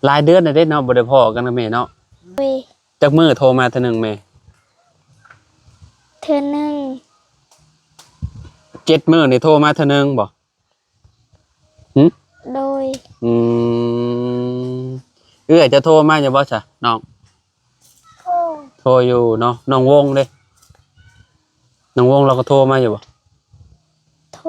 หลายเดือนน่ะเด้เนาะบ่ได้พ้อกันนะแม่เนาะโดยจักมื้อโทรมาเทื่อนึงแม่เทื่อหนึง7มื้อนี่โทรมาเทื่อนึงบ่หึโดยอืมจะโทรมาอยู่บ่ซะน้องโทรอยู่เนาะน้องวงเด้น้องวงเราก็โทรมาอยู่บ่โทร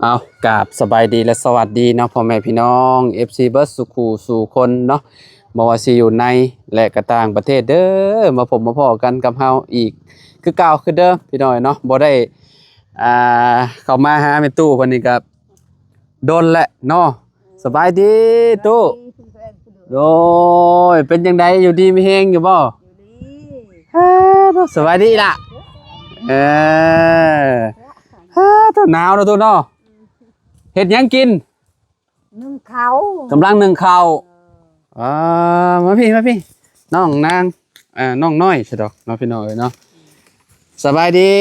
เอากราบสบายดีและสวัสดีเนาะพ่อแม่พี่น้อง FC เบิร์ดสุขูสู่คนเนาะบ่ว่าสิอยู่ในและก็ต่างประเทศเด้อมาพบมาพ้อกันกับเฮาอีกคือเก่าคือเดิมพี่น้อยเนาะบ่ได้เข้ามาหาแม่ตู้เพิ่นนี่ก็โดนแหละเนาะสบายดีตู้โอ้ยเป็นจังไดอยู่ดีมีแฮงอยู่บ่ฮ่าสบายดีล่ะเออฮ่าตัวหนาวเนาะตู้เนาะเฮ็ดหยังกินนึ่งเขากำลังนึ่งข้าวมาพี่น้องนางน้องน้อยใช่ดอกน้องพี่น้อยเนาะสบายดี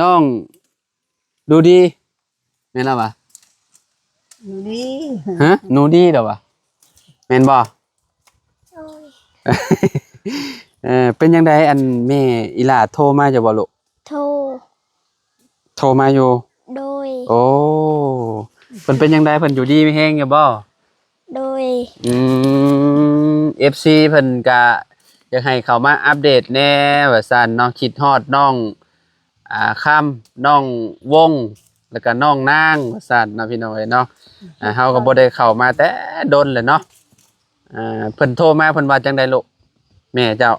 น้องดูดีแม่นแล้วปะอยู่ดีฮะหนูดีเด้อปะแม่นบ่ โดย เป็นยังไงอันแม่อีหล่าโทรมาจะบ่ลูกโทรโทรมาอยู่โดยโอ้เพิ่นเป็นยังไงเพิ่นอยู่ดีมีแฮงอยู่บ่โดยFC เพิ่นก็อยากให้เข้ามาอัปเดตแหน่ว่าซั่นเนาะคิดฮอดน้องค่ำน้องวงแล้วก็น้องนางว่าซั่นเนาะพี่น้อยเนาะเฮาก็บ่ได้เข้ามาแต่ดนเลยเนาะเพิ่นโทรมาเพิ่นว่าจังได๋ลูกแม่เจ้า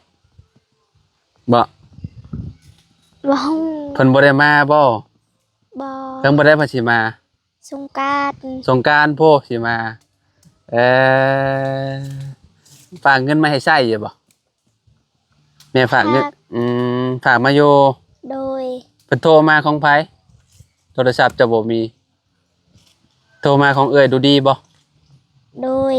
บ่บ้องเพิ่นบ่ได้มาบ่บ่ เพิ่นบ่ได้มาสิมาสงกรานต์สงกรานต์โพสิมาฝากเงินมาให้ใช้อยู่บ่แม่ฝากเงินฝากมาอยู่โดยเพิ่นโทรมาของไผโทรศัพท์จะบ่มีโทรมาของเอื้อยดูดีบ่โดย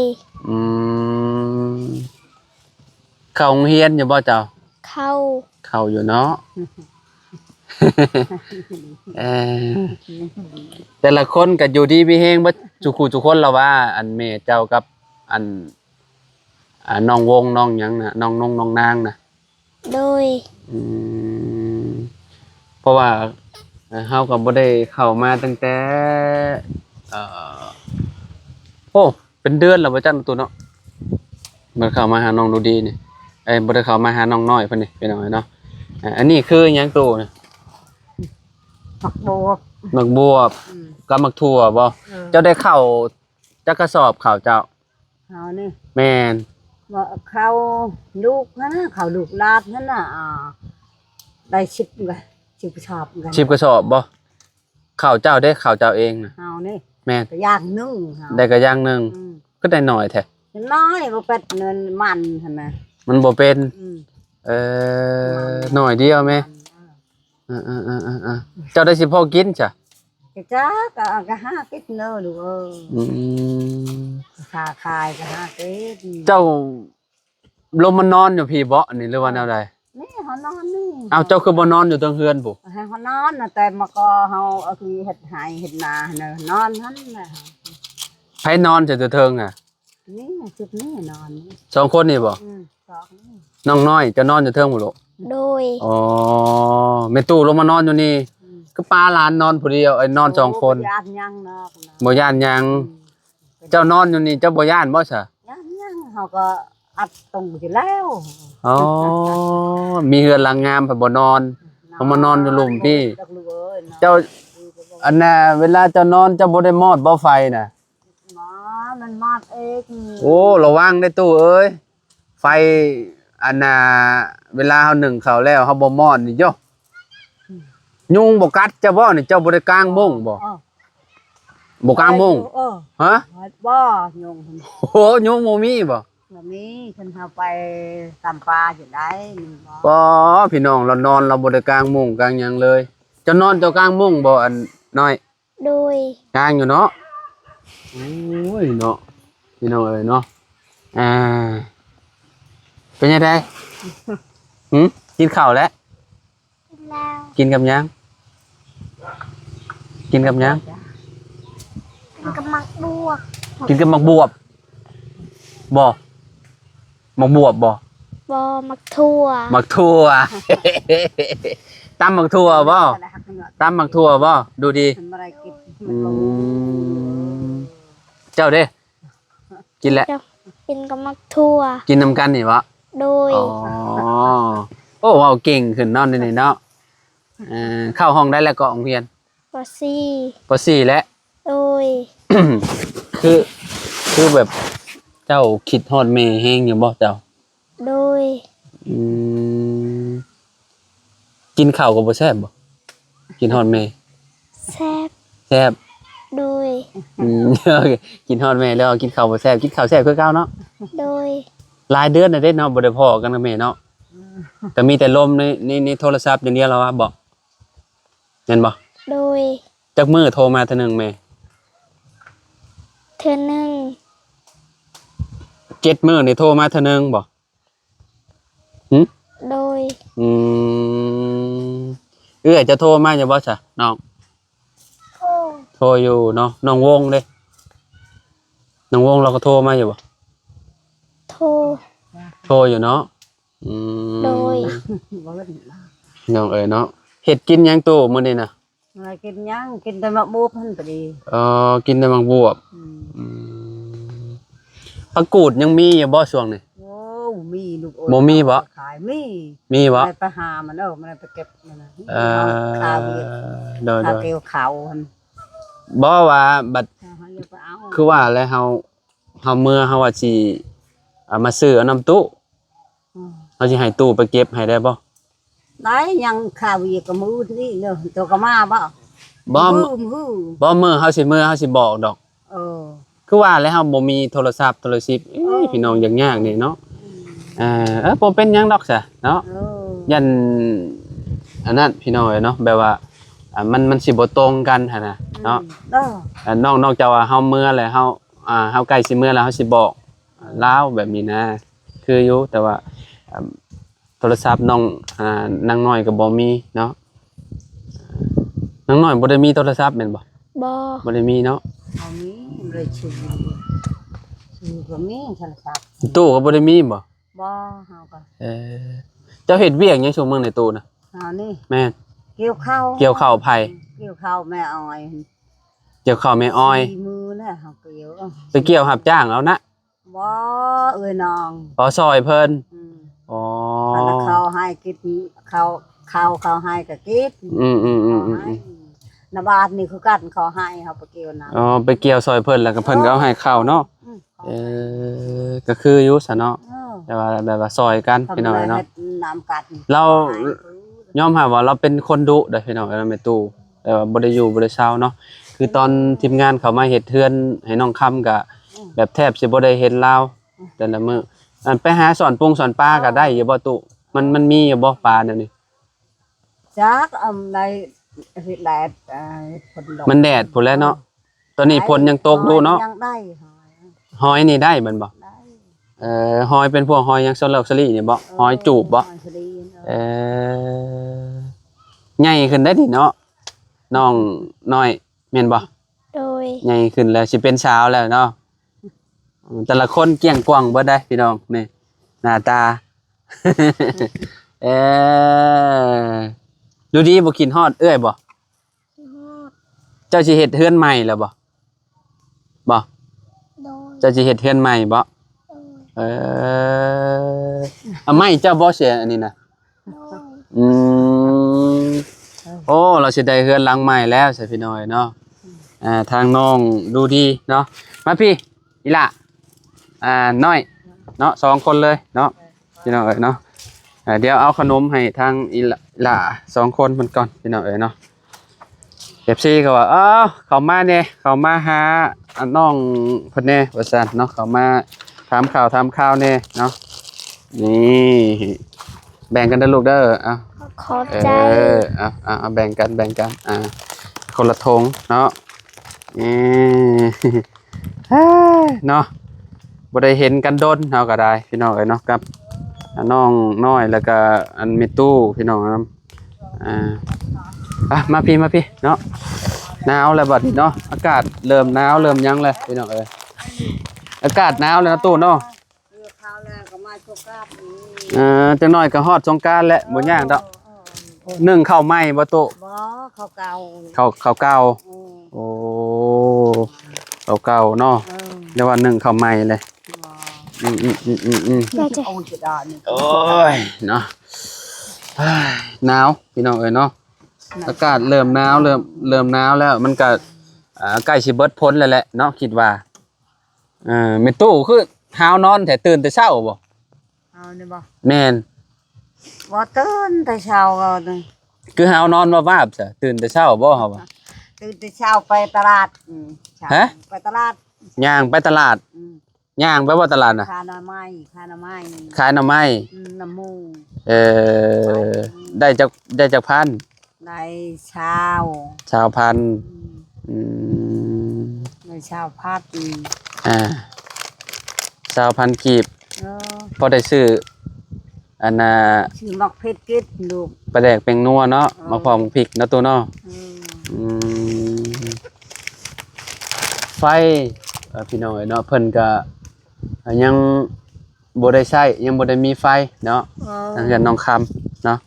เข้าโรงเรียนอยู่บ่เจ้าเข้าอยู่เนาะ แต่ละคนก็อยู่ดีมีแฮงบ่ทุกคู่ทุกคนแล้วว่าอันแม่เจ้ากับอันน้องวงน้องหยังน่ะน้องนงน้องนางน่ะโดยเพราะว่าเฮาก็บ่ได้เข้ามาตั้งแต่โอ้เป็นเดือนแล้วบ่จังตัวเนาะบ่เข้ามาหาน้องดูดีนี่บ่ได้เข้ามาหาน้องน้อยเพิ่นนี่เป็นจังไดเนาะอันนี้คือหยังตัวนี่ผักบวบกับมักถั่วบ่เจ้าได้เข้าจักกระสอบข้าวเจ้าเขานี่แม่นว่าเขาลูกนั่นน่ะเขาลูกลาดนั่นน่ะได้10กัน10กระสอบกัน10กระสอบบ่ข้าวเจ้าได้ข้าวเจ้าเองน่ะเฮานี่แม่นก็อย่างนึงได้ก็อย่างนึงก็ได้น้อยแท้น้อยบ่เป็ดเงินมันหั่นน่ะมันบ่เป็นน้อยเดียวแม่เจ้าได้สิพอกินจ้ะจ้าก็หากินเด้อลูกค่าขายก็หากินเจ้าลมมันนอนอยู่พี่บ่นี่หรือว่าแนวใดนี่เฮานอนนี่อ้าวเจ้าคือบ่นอนอยู่เทิงเฮือนพุให้เฮานอนน่ะแต่มาก็เฮาคือเฮ็ดให้เฮ็ดนาน่ะนอนหั่นน่ะไผนอนจะเทิงนี่จุดนี้นอน2คนนี่บ่น้องน้อยจะนอนอยู่เทิงบ่ลูกโดยอ๋อแม่ตู้ลงมานอนอยู่นี่ก็ป้าหลานนอนผู้เดียวนอน2คนย่านยังเนาะบ่ย่านยังเจ้านอนอยู่นี่เจ้าบ่ย่านบ่ซะย่านยังเฮาก็อัดตรงอยู่แล้วอ๋อมีเฮือนหลังงามเพิ่นบ่นอนเฮามานอนอยู่หลุมพี่เจ้าอันน่ะเวลาเจ้านอนเจ้าบ่ได้มอดบ่ไฟน่ะมันมอดเองโอ้ระวังได้ตู้เอ้ยไฟอันน่ะเวลาเฮานึ่งข้าวแล้วเฮาบ่มอดนี่โยยุงบ่กัดเจ้าบ่นี่เจ้าบ่ได้กางมุ้งบ่กางมุ้งฮะบ่ยุงโอ้ยุงบ่มีบ่มีเพิ่นเฮาไปตำปลาอยู่ได้บ่พี่น้องเรานอนเราบ่ได้กางมุ้งกางหยังเลยเจ้านอนเจ้ากางมุ้งบ่อันน้อยโดยกางอยู่เนาะ โอ้ยเนาะพี่น้องเอ้ยเนาะเป็นยังไงกินข้าวแล้ว แล้ว กินกับหยังกินกับหยัง มันก็มักบวก กินกับหมักบวบบ่หมักบวบบ่ บอมักทั่ว หมักทั่ว ตำหมักทั่วบ่ตำหมักทั่วบ่ดูดี ทำอะไรกิน อืมเจ้าเด้กินแล้ว กินก็มักทั่ว กินนำกันนี่วะ โดย อ๋อโอ้ว้าวเก่งขึ้นเนอนนี่เนาะเข้าห้องได้แล้วก็โรงเรียน ปอซี่ ป .4 แล้ว โดย คือแบบเจ้าคิดฮอดแม่แฮงอยู่บ่เจ้า โดย อืมกินข้าวก็บ่แซ่บบ่กินฮอดแม่ แซ่บ แซ่บ โดย กินฮอดแม่แล้วกินข้าวบ่แซ่บกินข้าวแซ่บคือเก่าเนาะ โดย หลายเดือนน่ะเด้เนาะบ่ได้พ้อกันกับแม่เนาะแต่มีแต่ลมในโทรศัพท์อย่างเดียวแล้วว่าบ่แม่นบ่ โดย จักมื้อโทรมาเทื่อนึงแม่ เทือหนึ่ง 7 มื้อนี่โทรมาเทื่อนึงบ่ โดย อืมจะโทรมาอยู่บ่ซะน้อง โอ้ โทรอยู่เนาะน้องวงเด้น้องวงเราก็โทรมาอยู่บ่ โทร โทรอยู่เนาะอืม โดย บ่เล่น น้องเอ๋ยเนาะเฮ็ดกินหยังตู้มื้อนี้น่ะ อะไรกินยังกินแต่มะบูบพันพอดี กินแต่มังบวบ อืม อืมผักกูดยังมีอยู่บ่ช่วงนี้ โอ้มีลูกโอ้ บ่มีบ่ ขายมี มีบ่ ไปหามันมันไปเก็บมันนะ เอ่อ ข้าวเวียด โดย ข้าวเกลียวเขาหัน บ่ว่าบัด เขาเรียกว่าเอา คือว่าแล้วเฮาเมื่อเฮาว่าสิเอามาซื้อเอาน้ำตู้ อืม เฮาสิให้ตู้ไปเก็บให้ได้บ่ ได้ยังข้าวเวียดกับมือที่นี่เนอะตัวก็มาบ่ บ่ มือ บ่มื้อเฮาสิบอกดอก เออ คือว่าแล้วเฮาบ่มีโทรศัพท์โทรศัพท์พี่น้องยากๆนี่เนาะบ่เป็นหยังดอกซะเนาะ เออ ยันอันนั้นพี่น้องเอ้ยเนาะแบบว่ามันสิบ่ตรงกันหั่นน่ะเนาะ เออน อกจากว่าเฮาเมื่อแล้วเฮาใกล้สิเมื่อแล้วเฮาสิบอกลาวแบบนี้นะ คืออยู่แต่ว่าโทรศัพท์น้องนางน้อยก็บ่มีเนาะนางน้อยบ่ได้มีโทรศัพท์แม่นบ่ บอ บ่ได้มีเนาะ เอามีเลยชื่อก็มีโทรศัพท์ ตู้ก็บ่ได้มีบ่ บ่เฮาก็ เออเจ้าเฮ็ดเวียกหยังช่วงมื้อในตู้น่ะ เฮานี่ แม่น เกี่ยวข้าว เกี่ยวข้าวไผ เกี่ยวข้าวแม่อ้อย เกี่ยวข้าวแม่อ้อย สี่มือน่ะเฮาเกี่ยว ไปเกี่ยวรับจ้างเอานะ บ่เอ้ยน้อง ขอซอยเพิ่น อืม อ๋อ อันนั้นเขาให้กินเขาให้ก็กิน อืม เขาให้นบาทนี่คือกันเขาให้เขาไปเกี่ยวน้ อ๋อไปเกี่ยวซอยเพิ่นแล้วก็เพิ่นก็เอาให้ข้าวเนาะ ำ เออก็คืออยู่ซะเนาะ เออ แต่ว่าแบบว่าซอยกันพี่น้อยเนาะ น้ำกัด เรายอมรับว่าเราเป็นคนดุเด้อพี่น้องเราไม่ตู้แต่ว่าบ่ได้อยู่บ่ได้เช้าเนาะคือตอนทีมงานเขามาเฮ็ดเทือนให้น้องคำก็แบบแทบสิบ่ได้เห็นลาวแต่ละมื้ออันไปหาสอนปงสอนปลาก็ได้อยู่บ่ตู้มันมีอยู่บ่ปลาเดี๋ยวนี้ จักในแดดคนดอก มันแดดพุ่นแหล้วเนาะตอนนี้ฝนยังตกดูเนาะ ยังได้ หอยนี่ได้มันบ่ ได้ หอยเป็นพวกหอยยังสลักสลีนี่บ่หอยจูบบ่ หอยสลีน เออใหญ่ขึ้นได้ดิเนาะน้องน้อยแม่นบ่ โดย ใหญ่ขึ้นแล้วสิเป็นสาวแล้วเนาะแต่ละคนเกลี้ยงกว่างเบิดได้พี่น้องนี่หน้าตา เออดูดีบ่กินฮอดเอ้ยบ่เจ้าสิเฮ็ดเฮือนใหม่แล้วบ่บ่ โดย เจ้าสิเฮ็ดเฮือนใหม่บ่ โดย เออเอาไม่เจ้าบ่เสียอันนี้นะ โดย อืมโอ้เราสิได้เฮือนหลังใหม่แล้วใช่พี่น้อยเนาะทางน้องดูดีเนาะมาพี่อีหล่ะน้อยเนาะ2คนเลยเนาะพี่น้องเอ้ยเนาะเดี๋ยวเอาขนมให้ทางอีหล่ะ2คนเพิ่นก่อนพี่น้องเอ้ยเนาะเอฟซีก็ว่าเขามาแน่เขามาหาน้องเพิ่นแน่ว่าซั่นเนาะเขามาถามข่าวแน่เนาะนี่แบ่งกันเด้อลูกเด้อขอบใจ เอาแบ่งกันคนละทงเนาะนี่ เฮ้ยเนาะบ่ได้เห็นกันโดนเฮาก็ได้พี่น้องเอ้ยเนาะกับน้องน้อยแล้วก็อันมีตู้พี่น้องนำมาพี่เนาะหนาวแล้วบัดนี้เนาะอากาศเริ่มหนาวเริ่มหยังแล้วพี่น้องเอ้ยอากาศหนาวแล้วนะตู้เนาะ เรือข้าวแล้วก็มาโชกราบนี่ จังน้อยก็ฮอดสงกรานต์แล้วบ่ยากดอกนึ่งข้าวไหม้บ่ตู้ บ่ข้าวเก่า ข้าวเก่า เออ โอ้ข้าวเก่าเนาะ เออ เรียกว่านึ่งข้าวไหม้เลย บ่ ได้จ้ะ เอาสิดานี่ โอ้ยเนาะเฮ้ยหนาวพี่น้องเอ้ยเนาะอากาศเริ่มหนาวเริ่มหนาวแล้วมันก็ใกล้สิเบิดพ้นแล้วแหละเนาะคิดว่าแม่ตู้คือหาวนอนแต่ตื่นแต่เช้าบ่ เอานี่บ่ แม่น บ่ตื่นแต่เช้าก็นี่ คือหาวนอนว่าบซะตื่นแต่เช้าบ่เฮาบ่ ตื่นแต่เช้าไปตลาดเช้า ฮะ ไปตลาด ย่างไปตลาด อืม ย่างไปว่าตลาดน่ะ ค่าหน่อไม้ค่าหน่อไม้ ขายหน่อไม้ น้ำมูก ได้จากพัน ได้เช้า ชาวพัน อืมได้เช้าพัดชาวพันกีบ เออ พอได้ซื้ออันน่ะ ชื่อมักเพชรกิดลูก ปลาแดกเป็นนัวเนาะมาพร้อมพริกเนาะตัวเนาะ อืม อืมไฟพี่น้องเอ้ยเนาะเพิ่นก็ยังบ่ได้ใช้ยังบ่ได้มีไฟเนาะทางเรือนน้องคำเนาะ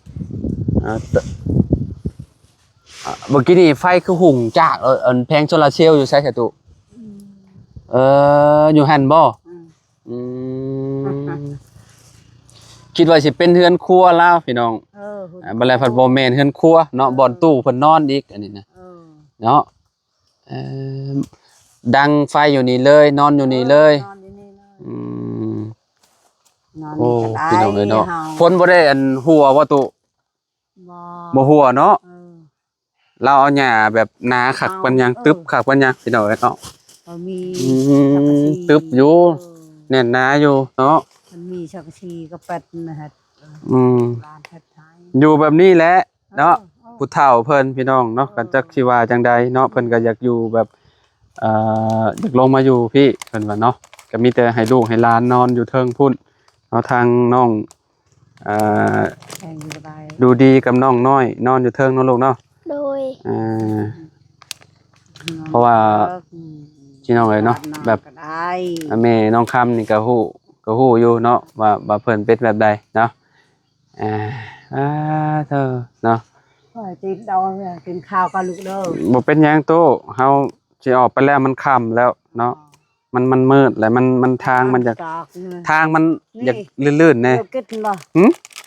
เมื่อกี้นี่ไฟคือหุ่งจากอันแผงโซลาร์เซลล์อยู่ใช่ไหมตุอยู่หั่นบ่ อืม คิดว่าสิเป็นเฮือนครัวลาวพี่น้องบ่แลพัดบ่แม่นเฮือนครัวเนาะบ่อนตู้เพิ่นนอนอีกอันนี้นะเนาะดังไฟอยู่นี่เลยนอนอยู่นี่เลย นอนอยู่นี่เลย อืม นอน โอ้ นี่ก็ได้ พี่น้องเอ้ยเนาะ ฮ ฝนบ่ได้อันหัวว่าตุ บ่ บ่หัวเนาะ เออ เราเอาหญ้าแบบหนาคักปันยังตึบคักปันยังพี่น้องเอ้ยเนาะ บ่มี อืม สังกะสี ตึบอยู่ แน่นหนาอยู่เนาะ มันมีสักะสีก็เป็ดนะฮะ อืม ร้านเพชรไทย อยู่แบบนี้แหละเนาะ เออ ผู้เฒ่าเพิ่นพี่น้องเนาะก็จักสิว่าจังใดเนาะเพิ่นก็อยากอยู่แบบอยากลงมาอยู่พี่เพิ่นว่าเนาะก็มีแต่ให้ลูกให้หลานนอนอยู่เทิงพุ่นเนาะทางน้องแข่งอยู่ได้ ดูดีกับน้องน้อยนอนอยู่เทิงเนาะลูกเนาะ โดย เพราะว่า พี่น้องเอ้ยเนาะแบบ ก็ได้ แม่น้องคำนี่ก็ฮู้อยู่เนาะว่าเพิ่นเป็นแบบใดเนาะเธอเนาะ ข้อยติดดองเนี่ยกินข้าวกับลูกเด้อ บ่เป็นหยังโตเฮาสิออกไปแล้วมันค่ำแล้วเนาะมันมืดแล้วมันทางมันอยาก จอกนี่ ทางมันอยากลื่นๆแน่ เดี๋ยวกินบ่ หึ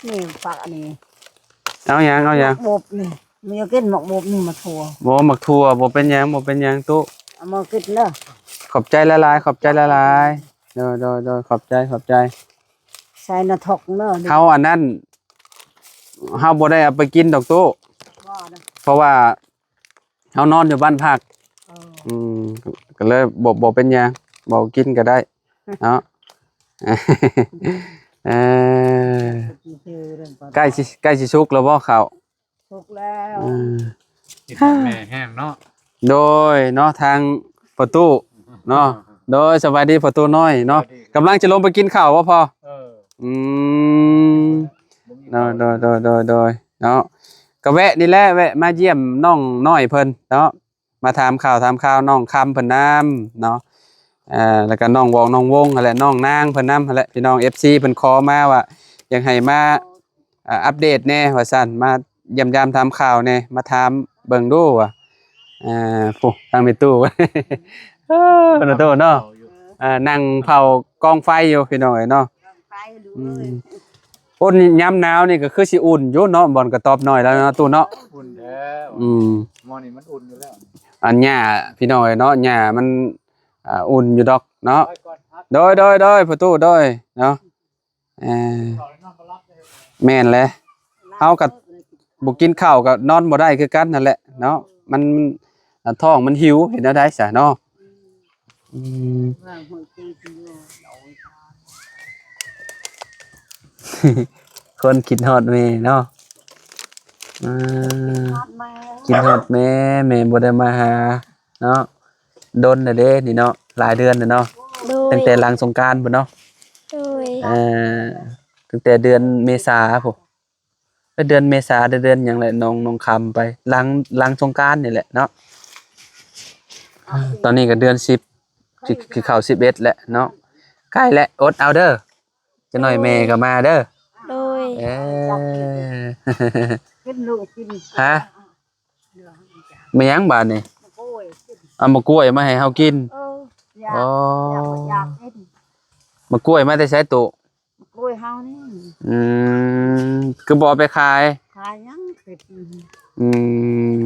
นี่ฝักอันนี้ เอาหยัง หมกบบนี่มีกินหมกบบนี่มาถั่ว บ่หมักทั่วบ่เป็นหยังโต เอามากินเด้อ ขอบใจหลายๆขอบใจหลายๆโดยขอบใจ ใส่หน้าทกเด้อ เฮาอันนั้นเฮาบ่ได้เอาไปกินดอกโต ว่านะ เพราะว่าเฮานอนอยู่บ้านพัก เออ อืมก็เลยบ่เป็นหยังบ่กินก็ได้เนาะ คือเรื่องก่อน ใกล้สิสุกแล้วบ่ข้าว ถูกแล้ว กินแม่แห้งเนาะ โดยเนาะทางประตูเนาะโดยสวัสดีประตูน้อยเนาะกำลังจะลงไปกินข้าวว่าพออืมโดยเนาะก็แวะนี่แหละแวะมาเยี่ยมน้องน้อยเพิ่นเนาะมาถามข่าวน้องคำเพิ่นน้ำเนาะแล้วก็น้องวงนั่นแหละน้องนางเพิ่นน้ำนั่นแหละพี่น้อง FC เพิ่นขอมาว่าอยากให้มาอัปเดตแน่ว่าซั่นมาเยี่ยมยามถามข่าวแน่มาถามเบิ่งดูว่าผู้ทางไปตู้ เป็นตู้เนาะนั่งเผากองไฟอยู่พี่น้องเอ้ยเนาะ ไปดูเลย อุ่นยามหนาวนี่ก็คือสิอุ่นอยู่เนาะบ่อนกระตอบหน่อยแล้วเนาะตู้เนาะ อุ่นแล้ว หมอนี่มันอุ่นอยู่แล้ว อันหญ้าพี่น้องเอ้ยเนาะหญ้ามันอุ่นอยู่ดอกเนาะโดยประตูโดยเนาะแม่นแหละเฮาก็บ่กินข้าวก็นอนบ่ได้คือกันนั่นแหละเนาะมันท้องมันหิวเห็นได้ซะเนาะ ว่าหัวใจสิโย คนคิดฮอดแม่เนาะ ทอดมา คิดฮอดแม่บ่ได้มาหาเนาะ ดนน่ะเด้นี่เนาะหลายเดือนน่ะเนาะ โดย ตั้งแต่หลังสงกรานต์พุ่นเนาะ โดย เอ่อตั้งแต่เดือนเมษาพุ่นเดือนเมษาเดือนหยังแหละน้องคำไปหลังสงกรานต์นี่แหละเนาะตอนนี้ก็เดือน10สิเข้า11แล้วเนาะใกล้แล้วอดเอาเด้อจักหน่อยแม่ก็มาเด้อ โดย เออ กินลูกกิน ฮะไม่ยังบาดนี่ โอ้ยกิน เอามากล้วยมาให้เฮากิน อยาก อ๋อ อยากกิน มากล้วยมาแต่ใช้ตุ กล้วยเฮานี่ อืมคือบ่เอาไปขาย ขายยังติด อืม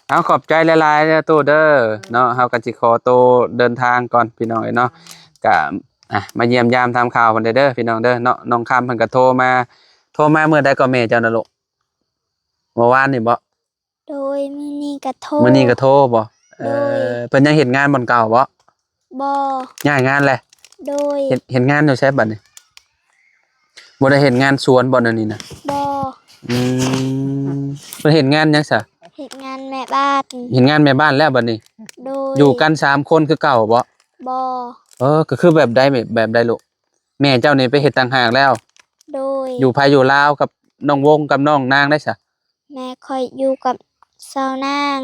เอาขอบใจหลายๆเด้อตู้เด้อเนาะเฮาก็สิขอตัวเดินทางก่อนพี่น้องเนาะก็มาเยี่ยมยามทำข่าวเพิ่นเด้อพี่น้องเด้อเนาะน้องคำเพิ่นก็โทรมาเมื่อใดก็แม่เจ้าน่ะลูกเมื่อวานนี่บ่ โดยมื้อนี้ก็โทร มื้อนี้ก็โทรบ่ โดย เพิ่นยังเฮ็ดงานบ่อนเก่าบ่ บ่ ย้ายงานแหละ โดย เฮ็ดงานอยู่ใช่บัดนี้บ่ได้เฮ็ดงานสวนบ่นั่นนี่นะ บ่ อืมเพิ่นเฮ็ดงานหยังซะ เฮ็ดงานแม่บ้าน เฮ็ดงานแม่บ้านแล้วบัดนี้ โดย อยู่กัน3คนคือเก่าบ่ บ่ ก็คือแบบใดแบบใดลูกแม่เจ้านี่ไปเฮ็ดต่างหากแล้ว โดย อยู่ภายอยู่ลาวกับน้องวงกับน้องนางได้ซะ แม่คอยอยู่กับสาวนาง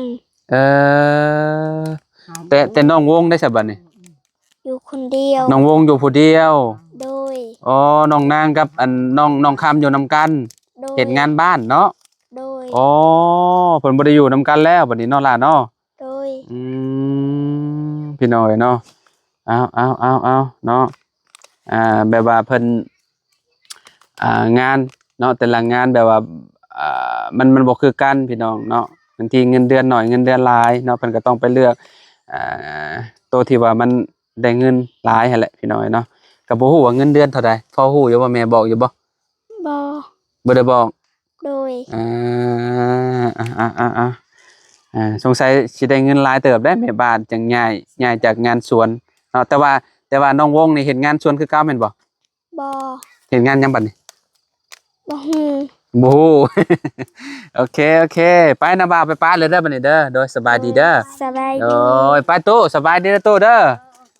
เออแต่น้องวงได้ซะบัดนี้ อยู่คนเดียว น้องวงอยู่ผู้เดียว โดย อ๋อน้องนางกับอันน้องคำอยู่นํกัน โดย เฮ็ดงานบ้านเนาะ โดย อ๋อเพิ่นบ่ได้อยู่นํกันแล้วบัดนี้เนาะล่ะเนาะ โดย อืมพี่น้อยเนาะเอาเนาะแบบว่าเพิ่นงานเนาะแต่ละงานแบบว่ามันบ่คือกันพี่น้องเนาะบางทีเงินเดือนน้อยเงินเดือนหลายเนาะเพิ่นก็ต้องไปเลือกตัวที่ว่ามันได้เงินหลายหั่นแหละพี่น้อยเนาะก็บ่ฮู้ว่าเงินเดือนเท่าใดพอฮู้อยู่บ่แม่บอกอยู่บ่ บ่ บ่ได้บอก โดย สงสัยสิได้เงินหลายเติบได้แม่บ้านจังย้ายจากงานสวนเนาะแต่ว่าน้องวงนี่เฮ็ดงานสวนคือเก่าแม่นบ่ บ่ เฮ็ดงานหยังบัดนี้ บ่ฮู้ บ่ฮู้ โอเคไปนะบ่าวไปป้าเลยเด้อบัดนี้เด้อโดยสบายดีเด้อ สบาย โด ดี ยไปตู้สบายดีเด้อตู้เด้อ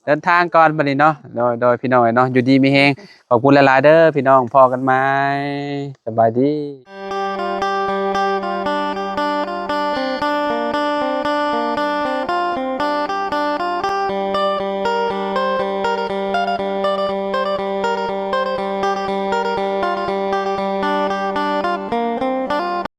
เดินทางก่อนบัดนี้เนาะโดยพี่น้องเนาะอยู่ดีมีแฮงขอบคุณหลายๆเด้อพี่น้องพอกันใหม่สบายดี